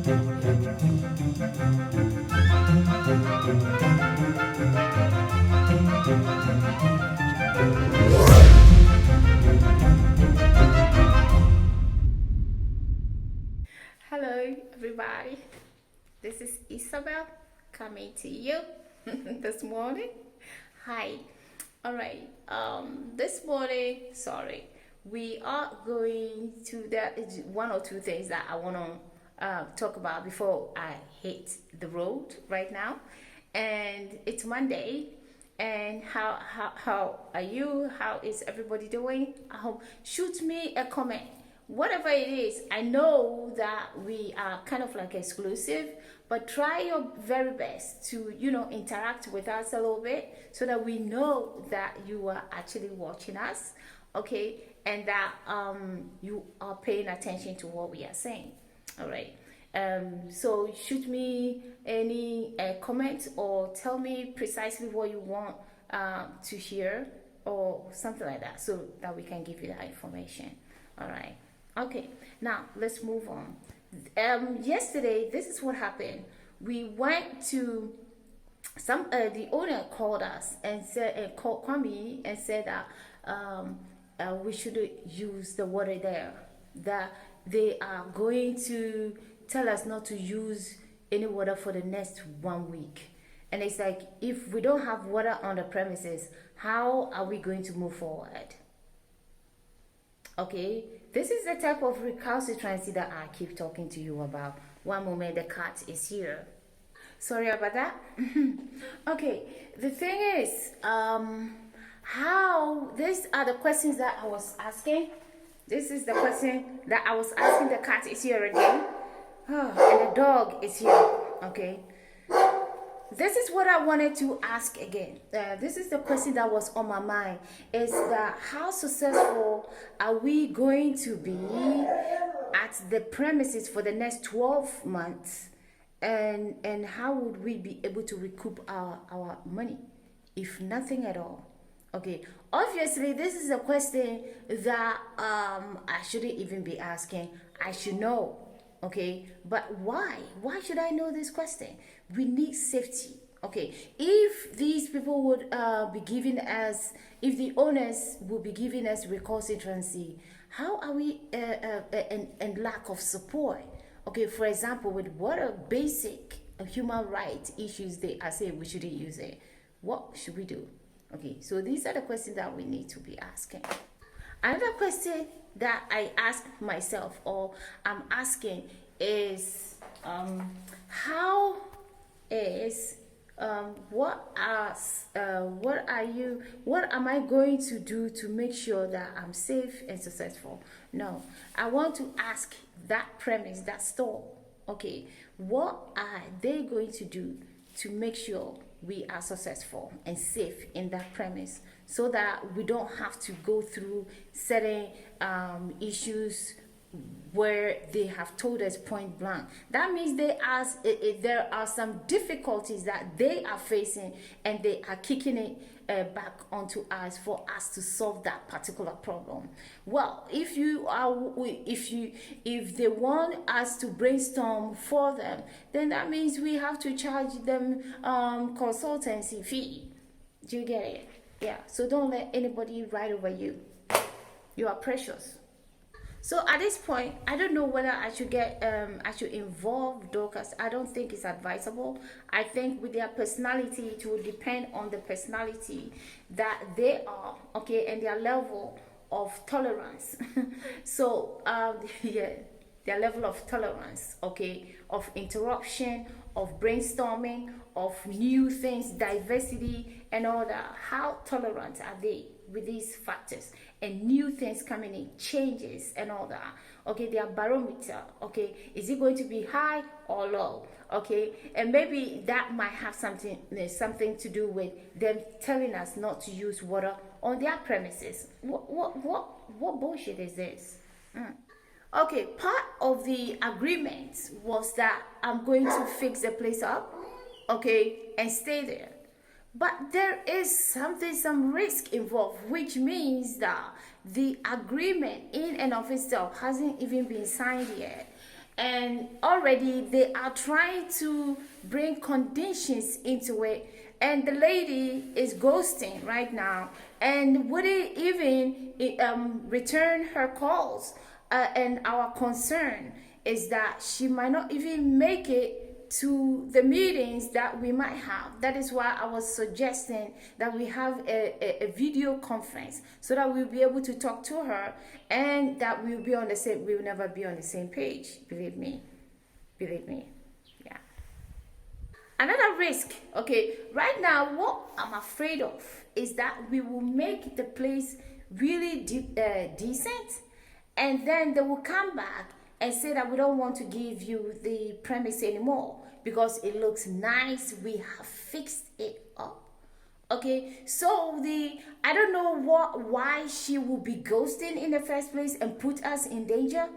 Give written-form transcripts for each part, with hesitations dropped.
Hello, everybody. This is Isabel coming to you this morning. Hi. All right. This morning, sorry, we are going to that. One or two things that I want to talk about before I hit the road right now. And it's Monday. And how are you? How is everybody doing? I hope shoot me a comment, whatever it is. I know that we are kind of like exclusive, but try your very best to interact with us a little bit so that we know that you are actually watching us, okay, and that you are paying attention to what we are saying. All right. So shoot me any comments or tell me precisely what you want to hear or something like that so that we can give you that information. All right. Okay. Now let's move on. Yesterday, this is what happened. We went to the owner called us and said, called Kwame and said that we should use the water there. That they are going to tell us not to use any water for the next 1 week. And it's like, if we don't have water on the premises, how are we going to move forward? Okay, this is the type of recalcitrancy that I keep talking to you about. One moment, the cat is here. Sorry about that. Okay, the thing is, how, these are the questions that I was asking. This is the question that I was asking. The cat is here again. Oh, and the dog is here. Okay. This is what I wanted to ask again. This is the question that was on my mind. Is that how successful are we going to be at the premises for the next 12 months? And how would we be able to recoup our money, if nothing at all? Okay, obviously this is a question that I shouldn't even be asking. I should know. Okay, but why? Why should I know this question? We need safety. Okay, if these people would be giving us, if the owners will be giving us recalcitrancy, how are we in lack of support? Okay, for example, with what are basic human rights issues they are saying we shouldn't use it, what should we do? Okay, so these are the questions that we need to be asking. Another question that I ask myself, or I'm asking, is how is what am I going to do to make sure that I'm safe and successful? No, I want to ask that premise, that store, okay, what are they going to do to make sure we are successful and safe in that premise, so that we don't have to go through certain issues where they have told us point blank. That means there are some difficulties that they are facing, and they are kicking it back onto us for us to solve that particular problem. Well, if they want us to brainstorm for them, then that means we have to charge them consultancy fee. Do you get it? Yeah. So don't let anybody ride over you. You are precious. So at this point, I don't know whether I should involve Dorcas. I don't think it's advisable. I think with their personality, it will depend on the personality that they are, okay, and their level of tolerance. So yeah, their level of tolerance, okay, of interruption, of brainstorming, of new things, diversity, and all that. How tolerant are they with these factors and new things coming in, changes and all that? Okay, their barometer, okay, is it going to be high or low? Okay, and maybe that might have something to do with them telling us not to use water on their premises. What bullshit is this? Okay, part of the agreement was that I'm going to fix the place up, okay, and stay there. But there is some risk involved, which means that the agreement in and of itself hasn't even been signed yet. and already they are trying to bring conditions into it, and the lady is ghosting right now and wouldn't even return her calls. And our concern is that she might not even make it to the meetings that we might have. That is why I was suggesting that we have a video conference so that we'll be able to talk to her, and that we'll be on the same, we will never be on the same page. Believe me. Believe me. Yeah. Another risk, okay, right now, what I'm afraid of is that we will make the place really decent, and then they will come back and say that we don't want to give you the premise anymore because it looks nice, we have fixed it up. Okay, so I don't know why she will be ghosting in the first place and put us in danger.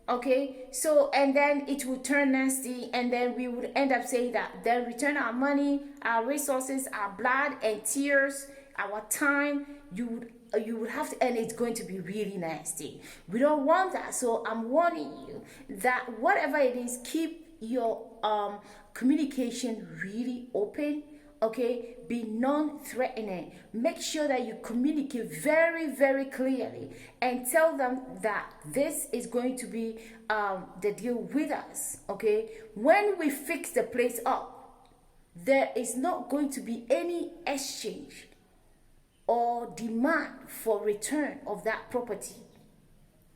Okay, so and then it would turn nasty, and then we would end up saying that then return our money, our resources, our blood and tears, our time. You would have to, and it's going to be really nasty. We don't want that. So I'm warning you that whatever it is, keep your communication really open. Okay, be non-threatening. Make sure that you communicate very, very clearly and tell them that this is going to be the deal with us. Okay, when we fix the place up, there is not going to be any exchange or demand for return of that property.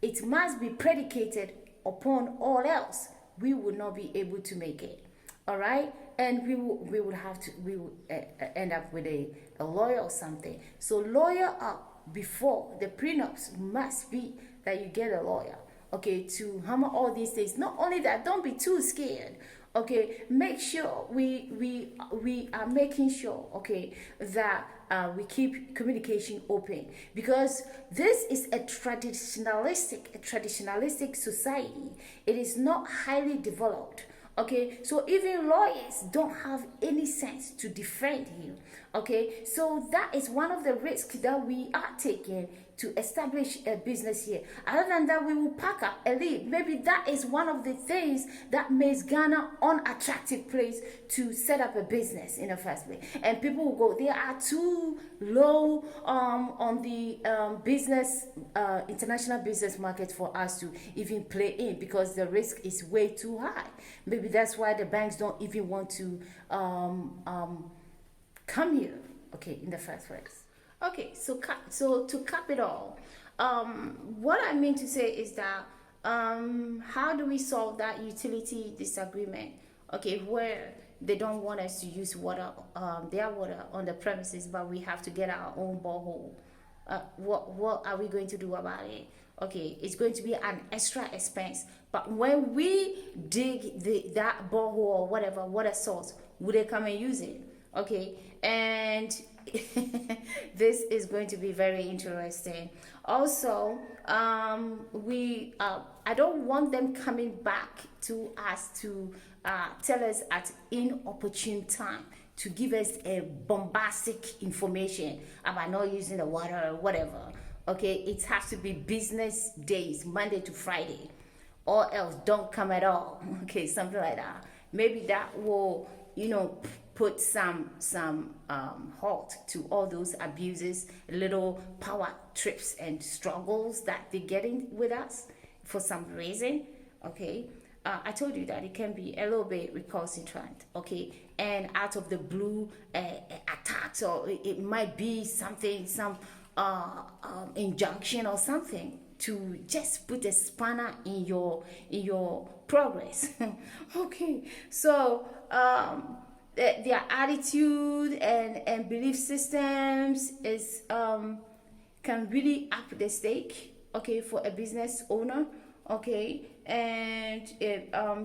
It must be predicated upon all else. We will not be able to make it. All right, and we will end up with a lawyer or something. So lawyer up before the prenups must be that you get a lawyer, okay, to hammer all these things. Not only that, don't be too scared. Okay, make sure we are making sure, okay, that we keep communication open, because this is a traditionalistic society. It is not highly developed. Okay, so even lawyers don't have any sense to defend you. Okay, so that is one of the risks that we are taking to establish a business here. Other than that, we will pack up and leave. Maybe that is one of the things that makes Ghana unattractive place to set up a business in the first place. And people will go, they are too low on the international business market for us to even play in, because the risk is way too high. Maybe that's why the banks don't even want to come here, okay, in the first place. Okay, so to cap it all, what I mean to say is that how do we solve that utility disagreement? Okay, where they don't want us to use water, their water on the premises, but we have to get our own borehole. What are we going to do about it? Okay, it's going to be an extra expense. But when we dig that borehole or whatever water source, will they come and use it? Okay, and this is going to be very interesting. Also, I don't want them coming back to us to tell us at inopportune time, to give us a bombastic information about not using the water or whatever. Okay, it has to be business days, Monday to Friday, or else don't come at all. Okay, something like that. Maybe that will, put some halt to all those abuses, little power trips and struggles that they're getting with us for some reason. Okay, I told you that it can be a little bit recalcitrant. Okay, and out of the blue attacks, or it might be something, some injunction or something to just put a spanner in your progress. Okay, so their attitude and belief systems is can really up the stake, okay, for a business owner. Okay, and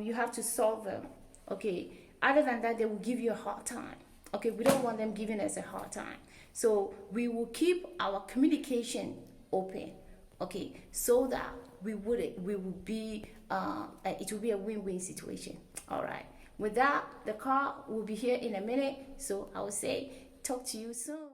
you have to solve them. Okay, other than that, they will give you a hard time. Okay, we don't want them giving us a hard time, so we will keep our communication open. Okay, so that we will be it will be a win-win situation. All right, with that, the car will be here in a minute, so I will say talk to you soon.